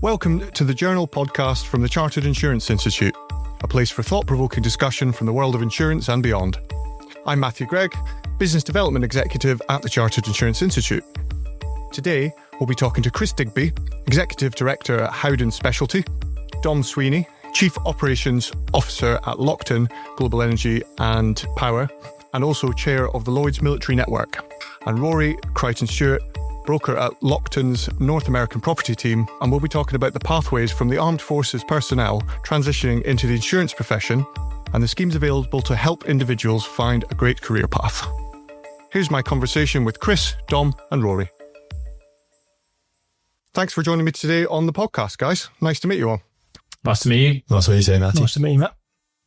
Welcome to the Journal podcast from the Chartered Insurance Institute, a place for thought-provoking discussion from the world of insurance and beyond. I'm Matthew Greig, Business Development Executive at the Chartered Insurance Institute. Today, we'll be talking to Chris Digby, Executive Director at Howden Specialty, Dom Sweny, Chief Operations Officer at Lockton Global Energy and Power, and also Chair of the Lloyds Military Network, and Rory, Crichton-Stuart, broker at Lockton's North American property team, and we'll be talking about the pathways from the armed forces personnel transitioning into the insurance profession and the schemes available to help individuals find a great career path. Here's my conversation with Chris, Dom and Rory. Thanks for joining me today on the podcast, guys. Nice to meet you all. Nice to meet you. Nice to meet you, Matthew. Nice to meet you, Matt.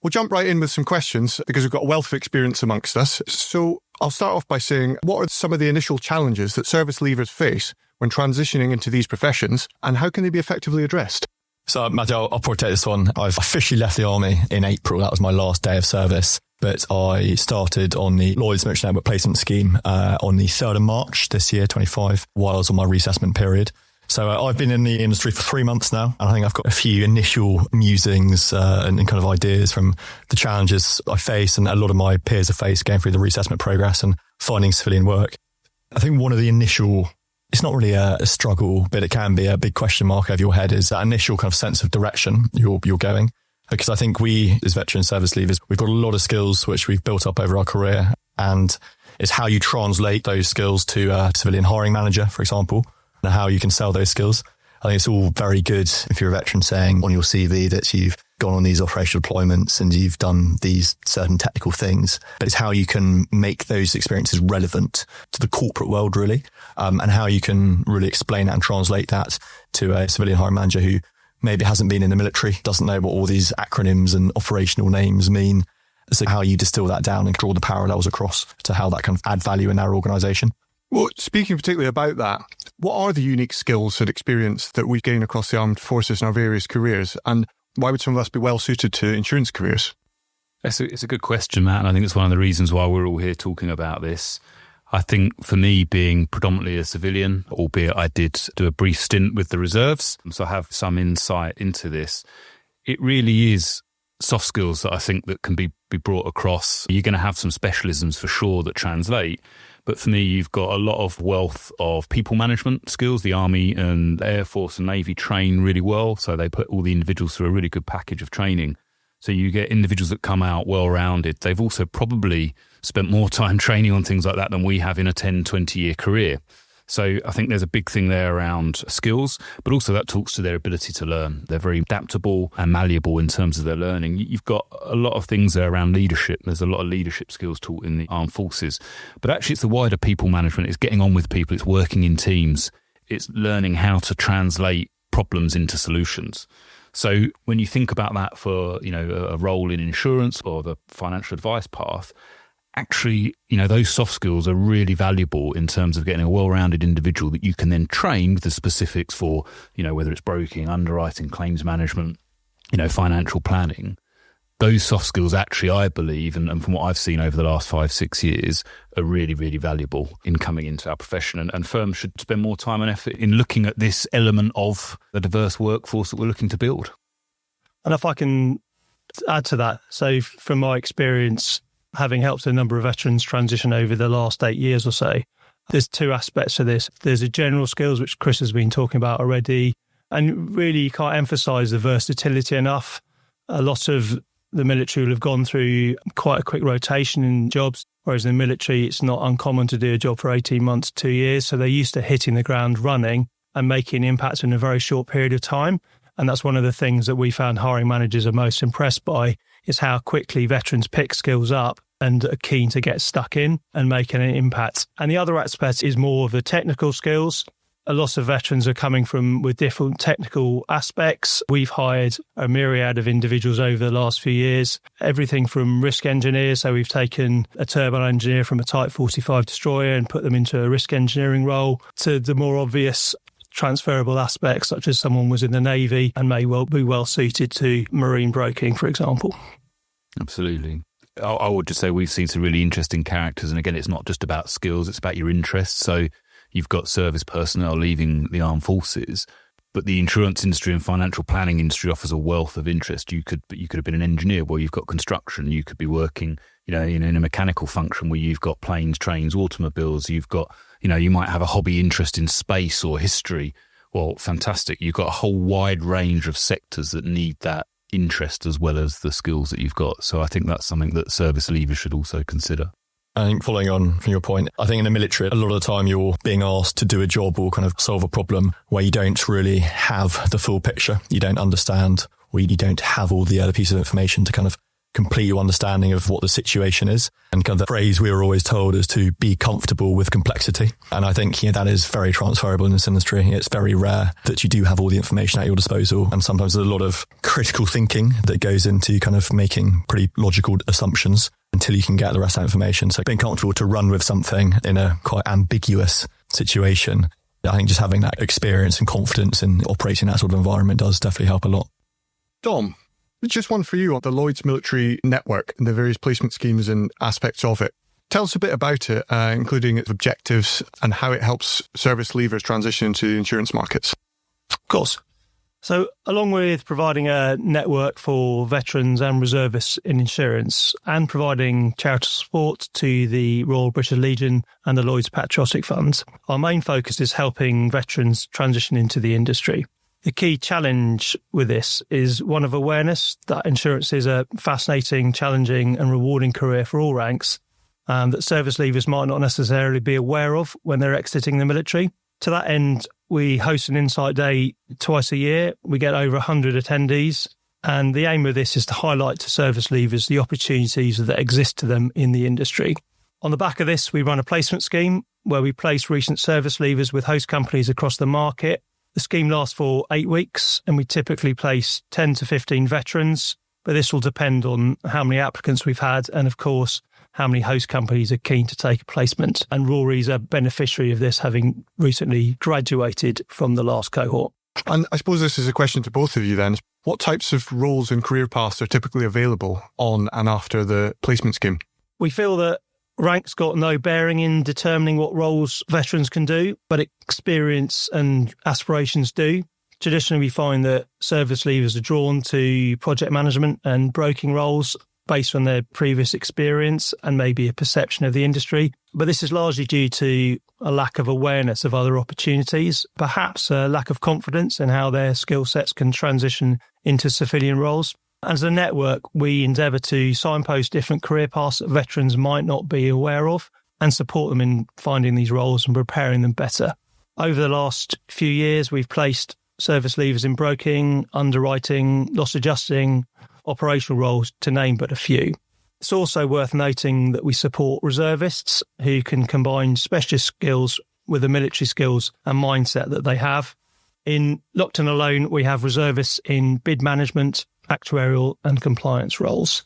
We'll jump right in with some questions because we've got a wealth of experience amongst us. So I'll start off by saying, what are some of the initial challenges that service leavers face when transitioning into these professions, and how can they be effectively addressed? So, Matthew, I'll probably take this one. I've officially left the army in April. That was my last day of service. But I started on the Lloyds Military Network placement scheme on the 3rd of March this year, 25, while I was on my reassessment period. So I've been in the industry for 3 months now, and I think I've got a few initial musings and kind of ideas from the challenges I face and a lot of my peers have faced going through the reassessment progress and finding civilian work. I think one of the initial, it's not really a struggle, but it can be a big question mark over your head, is that initial kind of sense of direction you're going. Because I think we, as veteran service leavers, we've got a lot of skills which we've built up over our career, and it's how you translate those skills to a civilian hiring manager, for example, and how you can sell those skills. I think it's all very good if you're a veteran saying on your CV that you've gone on these operational deployments and you've done these certain technical things, but it's how you can make those experiences relevant to the corporate world, really, and how you can really explain that and translate that to a civilian hiring manager who maybe hasn't been in the military, doesn't know what all these acronyms and operational names mean. So how you distill that down and draw the parallels across to how that can add value in our organisation. Well, speaking particularly about that, what are the unique skills and experience that we gain across the armed forces in our various careers, and why would some of us be well suited to insurance careers? It's a good question, Matt, and I think it's one of the reasons why we're all here talking about this. I think for me, being predominantly a civilian, albeit I did do a brief stint with the reserves, so I have some insight into this, it really is soft skills that I think that can be brought across. You're going to have some specialisms for sure that translate. But for me, you've got a lot of wealth of people management skills. The Army and the Air Force and Navy train really well. So they put all the individuals through a really good package of training. So you get individuals that come out well-rounded. They've also probably spent more time training on things like that than we have in a 10, 20-year career. So I think there's a big thing there around skills, but also that talks to their ability to learn. They're very adaptable and malleable in terms of their learning. You've got a lot of things there around leadership. There's a lot of leadership skills taught in the armed forces. But actually it's the wider people management. It's getting on with people. It's working in teams. It's learning how to translate problems into solutions. So when you think about that for, a role in insurance or the financial advice path, actually, those soft skills are really valuable in terms of getting a well-rounded individual that you can then train with the specifics for, whether it's broking, underwriting, claims management, financial planning. Those soft skills actually, I believe, and from what I've seen over the last 5-6 years, are really, really valuable in coming into our profession. And firms should spend more time and effort in looking at this element of the diverse workforce that we're looking to build. And if I can add to that, so from my experience, having helped a number of veterans transition over the last 8 years or so, there's two aspects to this. There's the general skills, which Chris has been talking about already, and really you can't emphasise the versatility enough. A lot of the military will have gone through quite a quick rotation in jobs, whereas in the military it's not uncommon to do a job for 18 months, 2 years, so they're used to hitting the ground running and making an impact in a very short period of time. And that's one of the things that we found hiring managers are most impressed by, is how quickly veterans pick skills up and are keen to get stuck in and make an impact. And the other aspect is more of the technical skills. A lot of veterans are coming with different technical aspects. We've hired a myriad of individuals over the last few years, everything from risk engineers. So we've taken a turbine engineer from a Type 45 destroyer and put them into a risk engineering role, to the more obvious transferable aspects, such as someone was in the Navy and may well be well suited to marine broking, for example. Absolutely. I would just say we've seen some really interesting characters. And again, it's not just about skills, it's about your interests. So you've got service personnel leaving the armed forces But the insurance industry and financial planning industry offers a wealth of interest. You could have been an engineer where you've got construction. You could be working, in a mechanical function where you've got planes, trains, automobiles. You've got, you might have a hobby interest in space or history. Well, fantastic. You've got a whole wide range of sectors that need that interest as well as the skills that you've got. So I think that's something that service leavers should also consider. I think following on from your point, I think in the military, a lot of the time you're being asked to do a job or kind of solve a problem where you don't really have the full picture. You don't understand, or you don't have all the other pieces of information to kind of complete your understanding of what the situation is. And kind of the phrase we were always told is to be comfortable with complexity. And I think that is very transferable in this industry. It's very rare that you do have all the information at your disposal. And sometimes there's a lot of critical thinking that goes into kind of making pretty logical assumptions until you can get the rest of that information. So being comfortable to run with something in a quite ambiguous situation, I think just having that experience and confidence in operating that sort of environment does definitely help a lot. Dom, just one for you on the Lloyds military network and the various placement schemes and aspects of it. Tell us a bit about it, including its objectives and how it helps service leavers transition into the insurance markets. Of course. So along with providing a network for veterans and reservists in insurance and providing charitable support to the Royal British Legion and the Lloyds Patriotic Fund, our main focus is helping veterans transition into the industry. The key challenge with this is one of awareness that insurance is a fascinating, challenging and rewarding career for all ranks, that service leavers might not necessarily be aware of when they're exiting the military. To that end, we host an Insight Day twice a year. We get over 100 attendees. And the aim of this is to highlight to service leavers the opportunities that exist to them in the industry. On the back of this, we run a placement scheme where we place recent service leavers with host companies across the market. The scheme lasts for 8 weeks and we typically place 10 to 15 veterans, but this will depend on how many applicants we've had and, of course, how many host companies are keen to take a placement. And Rory's a beneficiary of this, having recently graduated from the last cohort. And I suppose this is a question to both of you then. What types of roles and career paths are typically available on and after the placement scheme? We feel that rank's got no bearing in determining what roles veterans can do, but experience and aspirations do. Traditionally, we find that service leavers are drawn to project management and broking roles based on their previous experience and maybe a perception of the industry. But this is largely due to a lack of awareness of other opportunities, perhaps a lack of confidence in how their skill sets can transition into civilian roles. As a network, we endeavour to signpost different career paths that veterans might not be aware of and support them in finding these roles and preparing them better. Over the last few years, we've placed service leavers in broking, underwriting, loss adjusting, operational roles, to name but a few. It's also worth noting that we support reservists who can combine specialist skills with the military skills and mindset that they have. In Lockton alone, we have reservists in bid management, actuarial and compliance roles.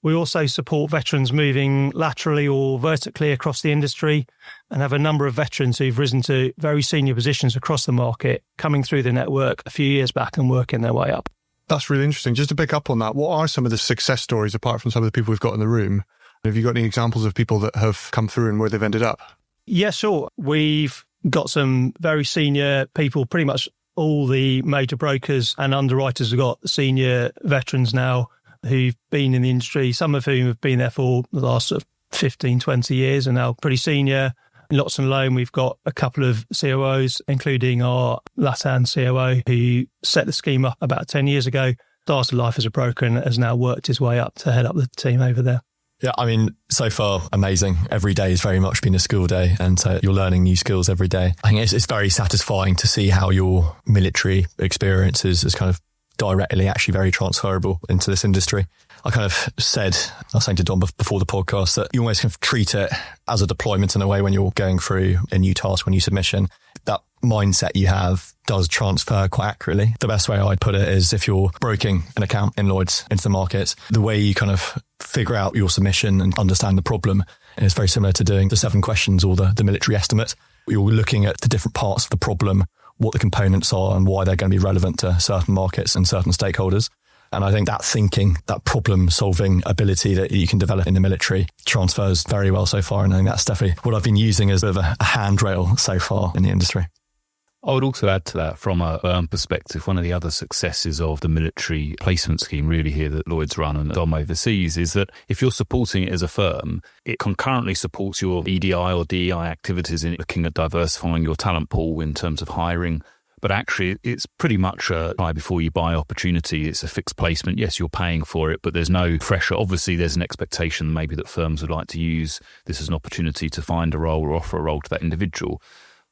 We also support veterans moving laterally or vertically across the industry and have a number of veterans who've risen to very senior positions across the market, coming through the network a few years back and working their way up. That's really interesting. Just to pick up on that, what are some of the success stories apart from some of the people we've got in the room? Have you got any examples of people that have come through and where they've ended up? Yeah, sure. We've got some very senior people, pretty much all the major brokers and underwriters have got senior veterans now who've been in the industry, some of whom have been there for the last 15, 20 years and now pretty senior. In Lockton alone, we've got a couple of COOs, including our Latin COO, who set the scheme up about 10 years ago, started life as a broker and has now worked his way up to head up the team over there. Yeah, I mean, so far, amazing. Every day has very much been a school day, and so you're learning new skills every day. I think it's very satisfying to see how your military experience is kind of directly actually very transferable into this industry. I kind of said, I was saying to Dom before the podcast, that you almost kind of treat it as a deployment in a way when you're going through a new task, a new submission. That mindset you have does transfer quite accurately. The best way I'd put it is if you're broking an account in Lloyds into the market, the way you kind of figure out your submission and understand the problem is very similar to doing the 7 questions or the military estimate. You're looking at the different parts of the problem, what the components are and why they're going to be relevant to certain markets and certain stakeholders. And I think that thinking, that problem solving ability that you can develop in the military transfers very well so far. And I think that's definitely what I've been using as a bit of a handrail so far in the industry. I would also add to that from a firm perspective, one of the other successes of the military placement scheme really here that Lloyds run and Dom overseas is that if you're supporting it as a firm, it concurrently supports your EDI or DEI activities in looking at diversifying your talent pool in terms of hiring. But actually, it's pretty much a buy before you buy opportunity. It's a fixed placement. Yes, you're paying for it, but there's no pressure. Obviously, there's an expectation maybe that firms would like to use this as an opportunity to find a role or offer a role to that individual.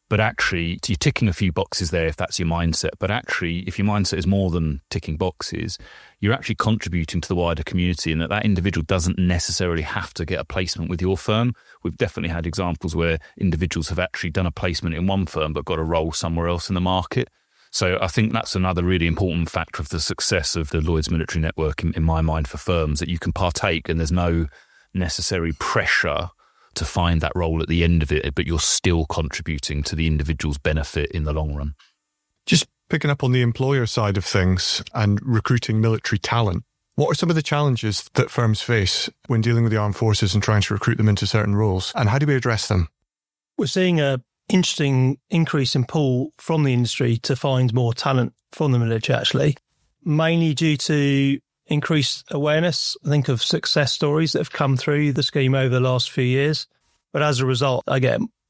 But actually, you're ticking a few boxes there if that's your mindset. But actually, if your mindset is more than ticking boxes, you're actually contributing to the wider community and that individual doesn't necessarily have to get a placement with your firm. We've definitely had examples where individuals have actually done a placement in one firm but got a role somewhere else in the market. So I think that's another really important factor of the success of the Lloyds Military Network in my mind for firms, that you can partake and there's no necessary pressure to find that role at the end of it, but you're still contributing to the individual's benefit in the long run. Just picking up on the employer side of things and recruiting military talent, what are some of the challenges that firms face when dealing with the armed forces and trying to recruit them into certain roles, and how do we address them? We're seeing an interesting increase in pull from the industry to find more talent from the military, actually, mainly due to increased awareness, I think, of success stories that have come through the scheme over the last few years. But as a result,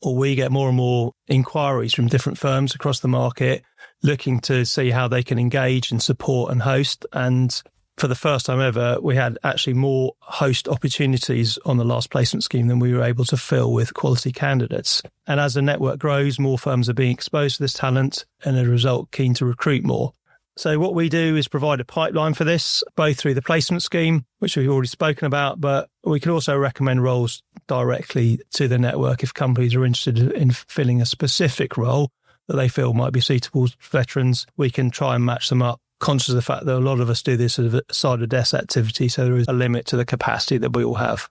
we get more and more inquiries from different firms across the market looking to see how they can engage and support and host. And for the first time ever, we had actually more host opportunities on the last placement scheme than we were able to fill with quality candidates. And as the network grows, more firms are being exposed to this talent and as a result, keen to recruit more. So what we do is provide a pipeline for this, both through the placement scheme, which we've already spoken about, but we can also recommend roles directly to the network if companies are interested in filling a specific role that they feel might be suitable to veterans. We can try and match them up, conscious of the fact that a lot of us do this as a side of desk activity, so there is a limit to the capacity that we all have.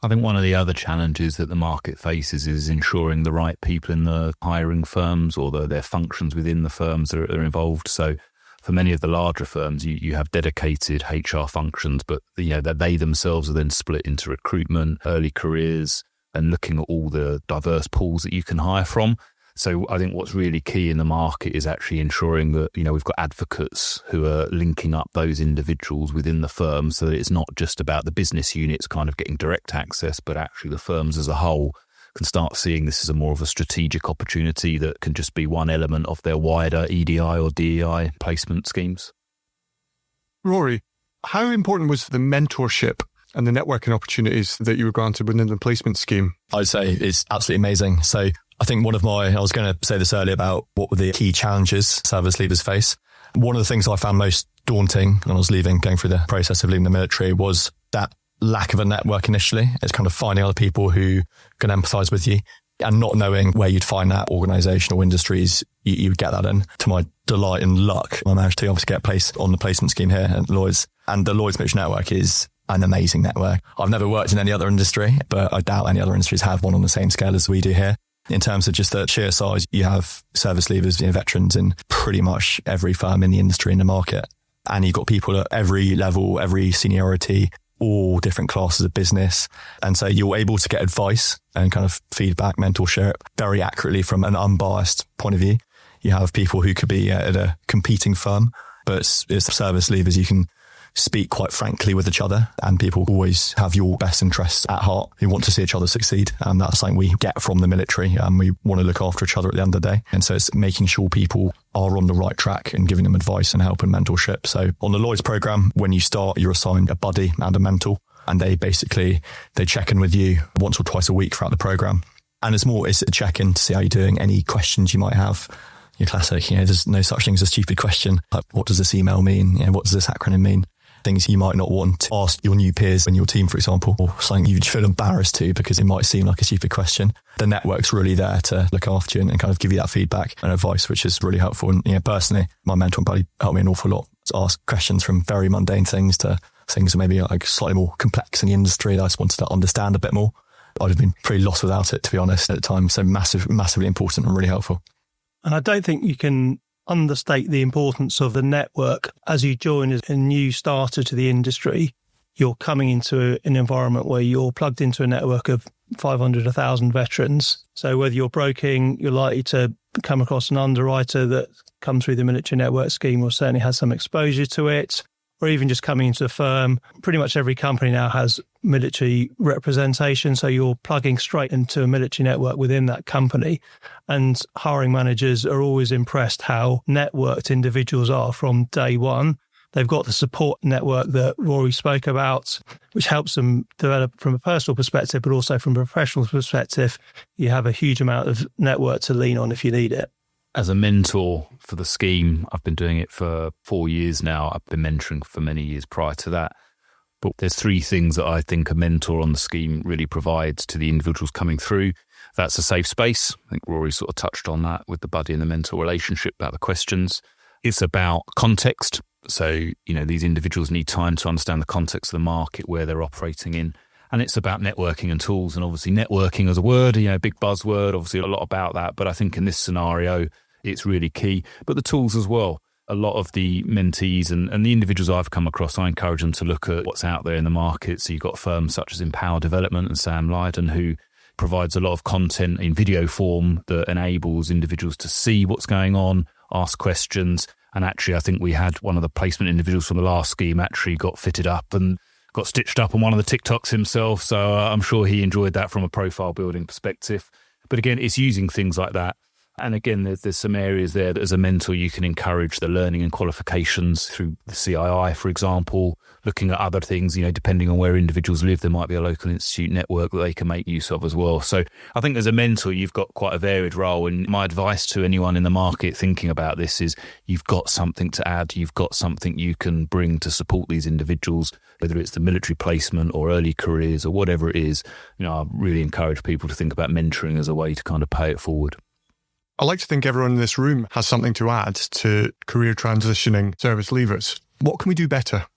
I think one of the other challenges that the market faces is ensuring the right people in the hiring firms or their functions within the firms that are involved. So for many of the larger firms, you have dedicated HR functions, but that they themselves are then split into recruitment, early careers, and looking at all the diverse pools that you can hire from. So I think what's really key in the market is actually ensuring that, we've got advocates who are linking up those individuals within the firm so that it's not just about the business units kind of getting direct access, but actually the firms as a whole can start seeing this as a more of a strategic opportunity that can just be one element of their wider EDI or DEI placement schemes. Rory, how important was the mentorship and the networking opportunities that you were granted within the placement scheme? I'd say it's absolutely amazing. So I think I was going to say this earlier about what were the key challenges service leavers face. One of the things I found most daunting when I was going through the process of leaving the military was that lack of a network initially. It's kind of finding other people who can empathise with you and not knowing where you'd find that organisation or industries you would get that in. To my delight and luck, I managed to obviously get placed on the placement scheme here at Lloyds. And the Lloyds Military Network is an amazing network. I've never worked in any other industry, but I doubt any other industries have one on the same scale as we do here. In terms of just the sheer size, you have service leavers, veterans in pretty much every firm in the industry in the market. And you've got people at every level, every seniority, all different classes of business. And so you're able to get advice and kind of feedback, mentorship very accurately from an unbiased point of view. You have people who could be at a competing firm, but as service leavers, you can speak quite frankly with each other, and people always have your best interests at heart. Who want to see each other succeed. And that's something we get from the military, and we want to look after each other at the end of the day. And so it's making sure people are on the right track and giving them advice and help and mentorship. So on the Lloyds program, when you start, you're assigned a buddy and a mentor, and they check in with you once or twice a week throughout the program. And it's a check-in to see how you're doing, any questions you might have. Your classic, there's no such thing as a stupid question. Like, what does this email mean? What does this acronym mean? Things you might not want to ask your new peers in your team, for example, or something you feel embarrassed to because it might seem like a stupid question. The network's really there to look after you and kind of give you that feedback and advice, which is really helpful. And personally, my mentor and buddy helped me an awful lot to ask questions from very mundane things to things that maybe like slightly more complex in the industry that I just wanted to understand a bit more. I'd have been pretty lost without it, to be honest, at the time. So massively important and really helpful. And I don't think you can understate the importance of the network. As you join as a new starter to the industry, you're coming into an environment where you're plugged into a network of 500, 1,000 veterans. So whether you're broking, you're likely to come across an underwriter that comes through the military network scheme or certainly has some exposure to it, or even just coming into a firm. Pretty much every company now has military representation, so you're plugging straight into a military network within that company. And hiring managers are always impressed how networked individuals are from day one. They've got the support network that Rory spoke about, which helps them develop from a personal perspective, but also from a professional perspective. You have a huge amount of network to lean on if you need it. As a mentor for the scheme, I've been doing it for 4 years now. I've been mentoring for many years prior to that. But there's 3 things that I think a mentor on the scheme really provides to the individuals coming through. That's a safe space. I think Rory sort of touched on that with the buddy and the mentor relationship about the questions. It's about context. So, these individuals need time to understand the context of the market where they're operating in. And it's about networking and tools. And obviously networking as a word, big buzzword, obviously a lot about that. But I think in this scenario, it's really key. But the tools as well. A lot of the mentees and the individuals I've come across, I encourage them to look at what's out there in the market. So you've got firms such as Empower Development and Sam Lydon, who provides a lot of content in video form that enables individuals to see what's going on, ask questions. And actually, I think we had one of the placement individuals from the last scheme actually got fitted up and got stitched up on one of the TikToks himself. So I'm sure he enjoyed that from a profile building perspective. But again, it's using things like that. And again, there's some areas there that as a mentor, you can encourage the learning and qualifications through the CII, for example, looking at other things, depending on where individuals live, there might be a local institute network that they can make use of as well. So I think as a mentor, you've got quite a varied role. And my advice to anyone in the market thinking about this is you've got something to add. You've got something you can bring to support these individuals, whether it's the military placement or early careers or whatever it is. I really encourage people to think about mentoring as a way to kind of pay it forward. I like to think everyone in this room has something to add to career transitioning service leavers. What can we do better?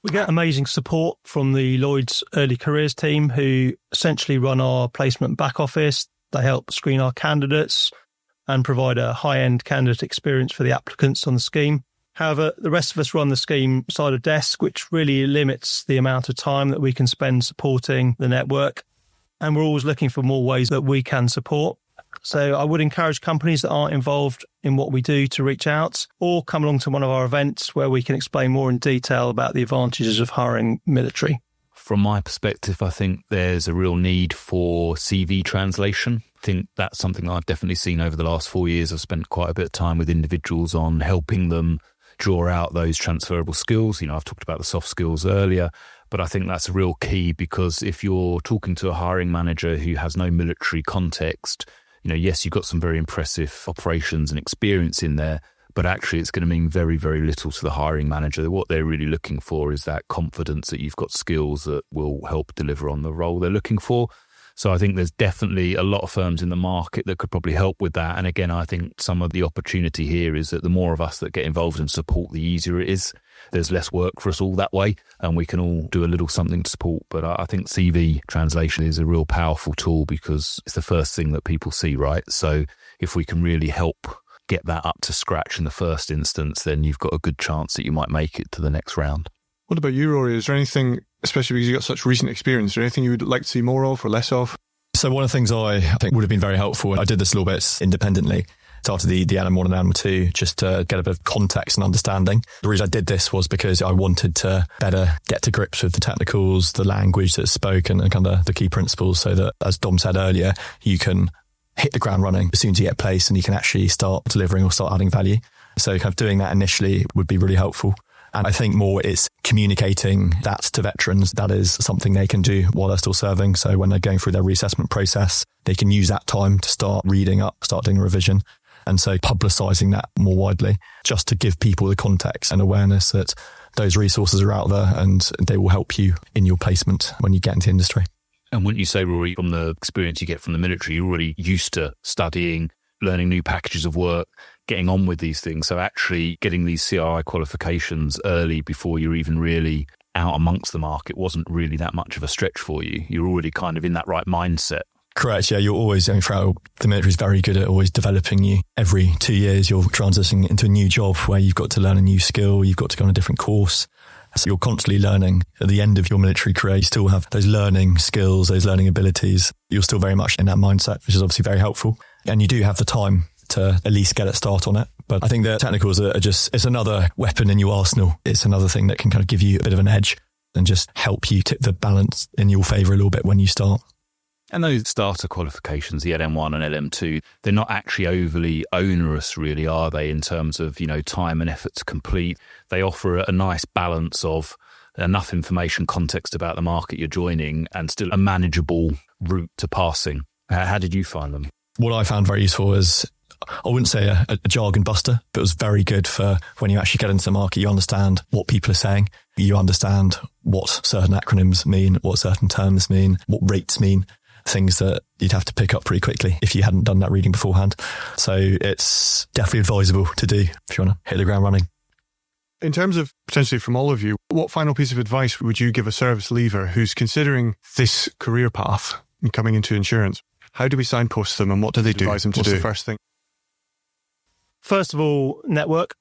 We get amazing support from the Lloyds early careers team, who essentially run our placement back office. They help screen our candidates and provide a high-end candidate experience for the applicants on the scheme. However, the rest of us run the scheme side of desk, which really limits the amount of time that we can spend supporting the network. And we're always looking for more ways that we can support. So I would encourage companies that aren't involved in what we do to reach out or come along to one of our events where we can explain more in detail about the advantages of hiring military. From my perspective, I think there's a real need for CV translation. I think that's something I've definitely seen over the last 4 years. I've spent quite a bit of time with individuals on helping them draw out those transferable skills. I've talked about the soft skills earlier, but I think that's a real key, because if you're talking to a hiring manager who has no military context, yes, you've got some very impressive operations and experience in there, but actually it's going to mean very, very little to the hiring manager. What they're really looking for is that confidence that you've got skills that will help deliver on the role they're looking for. So I think there's definitely a lot of firms in the market that could probably help with that. And again, I think some of the opportunity here is that the more of us that get involved and support, the easier it is. There's less work for us all that way, and we can all do a little something to support. But I think CV translation is a real powerful tool, because it's the first thing that people see, right? So if we can really help get that up to scratch in the first instance, then you've got a good chance that you might make it to the next round. What about you, Rory? Is there anything, especially because you've got such recent experience, is there anything you would like to see more of or less of? So one of the things I think would have been very helpful, I did this a little bit independently, started the Animal 1 and Animal 2 just to get a bit of context and understanding. The reason I did this was because I wanted to better get to grips with the technicals, the language that's spoken, and kind of the key principles, so that, as Dom said earlier, you can hit the ground running as soon as you get placed and you can actually start delivering or start adding value. So kind of doing that initially would be really helpful. And I think more it's communicating that to veterans. That is something they can do while they're still serving. So when they're going through their reassessment process, they can use that time to start reading up, start doing a revision. And so publicising that more widely, just to give people the context and awareness that those resources are out there and they will help you in your placement when you get into industry. And wouldn't you say, Rory, from the experience you get from the military, you're already used to studying, learning new packages of work, getting on with these things. So actually getting these CRI qualifications early before you're even really out amongst the market wasn't really that much of a stretch for you. You're already kind of in that right mindset. Correct. Yeah, you're always, throughout the military is very good at always developing you. Every 2 years, you're transitioning into a new job where you've got to learn a new skill. You've got to go on a different course. So you're constantly learning. At the end of your military career, you still have those learning skills, those learning abilities. You're still very much in that mindset, which is obviously very helpful. And you do have the time to at least get a start on it. But I think the technicals are just, it's another weapon in your arsenal. It's another thing that can kind of give you a bit of an edge and just help you tip the balance in your favour a little bit when you start. And those starter qualifications, the LM1 and LM2, they're not actually overly onerous, really, are they, in terms of, time and effort to complete? They offer a nice balance of enough information, context about the market you're joining, and still a manageable route to passing. How did you find them? What I found very useful is, I wouldn't say a jargon buster, but it was very good for when you actually get into the market, you understand what people are saying, you understand what certain acronyms mean, what certain terms mean, what rates mean, things that you'd have to pick up pretty quickly if you hadn't done that reading beforehand. So it's definitely advisable to do if you want to hit the ground running. In terms of potentially from all of you, what final piece of advice would you give a service leaver who's considering this career path and coming into insurance? How do we signpost them and what do they advise them to do? What's the first thing? First of all, network.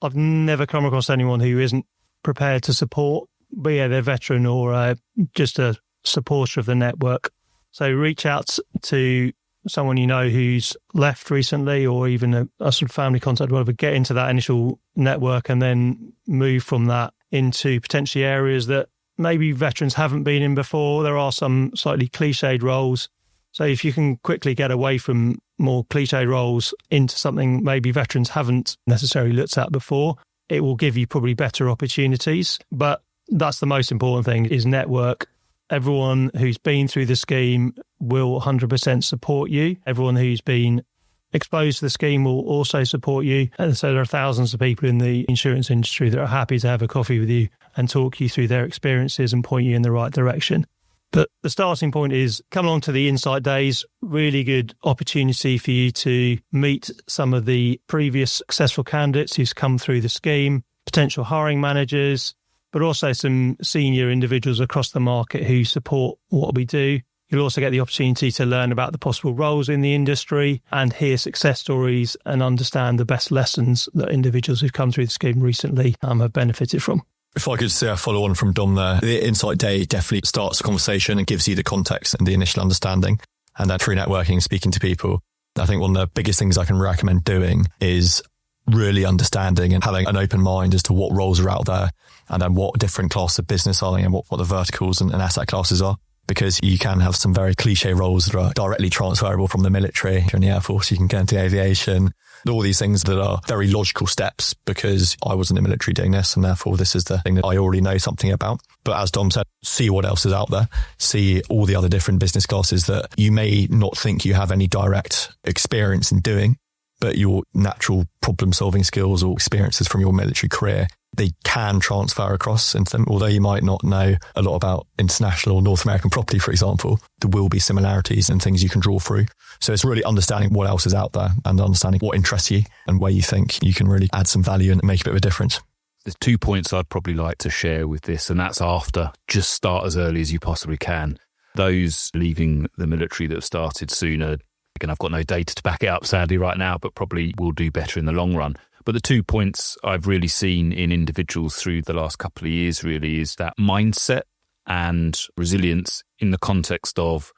I've never come across anyone who isn't prepared to support, be it a veteran or just a supporter of the network. So reach out to someone you know who's left recently, or even a sort of family contact, whatever. Get into that initial network and then move from that into potentially areas that maybe veterans haven't been in before. There are some slightly cliched roles. So if you can quickly get away from more cliched roles into something maybe veterans haven't necessarily looked at before, it will give you probably better opportunities. But that's the most important thing, is network. Everyone who's been through the scheme will 100% support you. Everyone who's been exposed to the scheme will also support you. And so there are thousands of people in the insurance industry that are happy to have a coffee with you and talk you through their experiences and point you in the right direction. But the starting point is come along to the Insight Days, really good opportunity for you to meet some of the previous successful candidates who's come through the scheme, potential hiring managers, but also some senior individuals across the market who support what we do. You'll also get the opportunity to learn about the possible roles in the industry and hear success stories and understand the best lessons that individuals who've come through the scheme recently have benefited from. If I could say a follow on from Dom there, the Insight Day definitely starts the conversation and gives you the context and the initial understanding. And then through networking, speaking to people, I think one of the biggest things I can recommend doing is really understanding and having an open mind as to what roles are out there and then what different classes of business are they and what the verticals and asset classes are. Because you can have some very cliche roles that are directly transferable from the military. If you're in the Air Force, you can get into aviation. All these things that are very logical steps because I was in the military doing this and therefore this is the thing that I already know something about. But as Dom said, see what else is out there. See all the other different business classes that you may not think you have any direct experience in doing, but your natural problem solving skills or experiences from your military career, they can transfer across into them. Although you might not know a lot about international or North American property, for example, there will be similarities and things you can draw through. So it's really understanding what else is out there and understanding what interests you and where you think you can really add some value and make a bit of a difference. There's 2 points I'd probably like to share with this, and that's after, just start as early as you possibly can. Those leaving the military that have started sooner, again, I've got no data to back it up sadly right now, but probably will do better in the long run. But the 2 points I've really seen in individuals through the last couple of years really is that mindset and resilience in the context of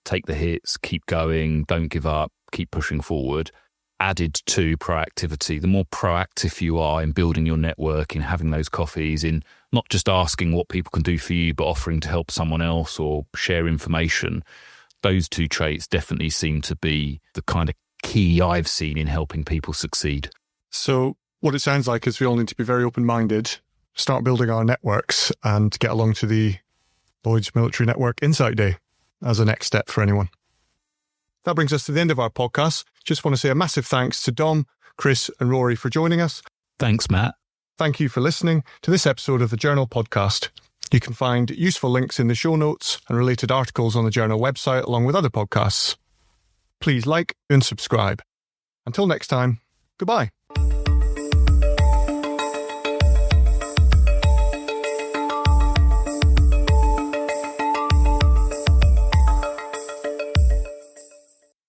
take the hits, keep going, don't give up, keep pushing forward, added to proactivity. The more proactive you are in building your network, in having those coffees, in not just asking what people can do for you, but offering to help someone else or share information, those 2 traits definitely seem to be the kind of key I've seen in helping people succeed. So what it sounds like is we all need to be very open-minded, start building our networks and get along to the Lloyds Military Network Insight Day as a next step for anyone. That brings us to the end of our podcast. Just want to say a massive thanks to Dom, Chris and Rory for joining us. Thanks, Matt. Thank you for listening to this episode of the Journal Podcast. You can find useful links in the show notes and related articles on the Journal website along with other podcasts. Please like and subscribe. Until next time, goodbye.